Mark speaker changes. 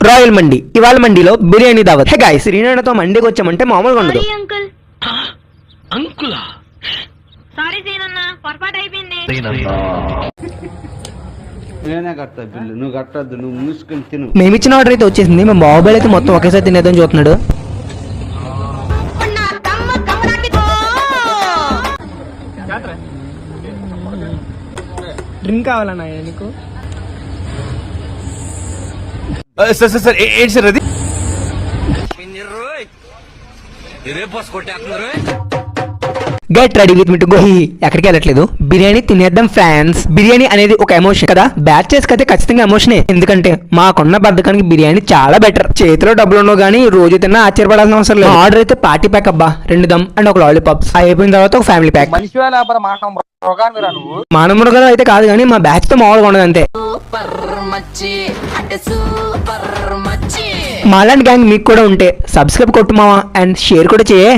Speaker 1: Royal మండి. ఇవాళ మండిలో బిర్యానీ దావత్. Hey guys, శ్రీనాథ్తో మండికి వచ్చామంటే మామూలుగా ఉండదు. మేమిచ్చిన ఆర్డర్ అయితే వచ్చేసింది. మా బాబులు అయితే మొత్తం ఒకేసారి తినేద్దాం చూస్తున్నాడు. డ్రింక్ కావాలన్నా నీకు?
Speaker 2: సార్ ఏంటి సార్ అది?
Speaker 1: Get ready with me to go. ఎక్కడికి వెళ్ళట్లేదు, బిర్యానీ తినేద్దాం ఫ్యాన్స్. బిర్యానీ అనేది ఒక ఎమోషన్ కదా, బ్యాచ్ చేసుకైతే ఖచ్చితంగా ఎమోషనే. ఎందుకంటే మాకున్న బద్దకానికి బిర్యానీ చాలా బెటర్. చేతిలో డబ్బులు ఉండవు కానీ రోజు తిన్నా ఆశ్చర్యపడాల్సిన అవసరం లేదు. ఆర్డర్ అయితే పార్టీ ప్యాక్ అబ్బా, 2 దమ్ అండ్ ఒక లాలీపాప్స్. అయిపోయిన తర్వాత ఒక ఫ్యామిలీ ప్యాక్. మానమృగాలు అయితే కాదు కానీ మా బ్యాచ్ తో మామూలుగా ఉండదు అంతే. మాలాంటి గ్యాంగ్ మీకు కూడా ఉంటే సబ్స్క్రైబ్ కొట్టు మావా అండ్ షేర్ కూడా చేయే.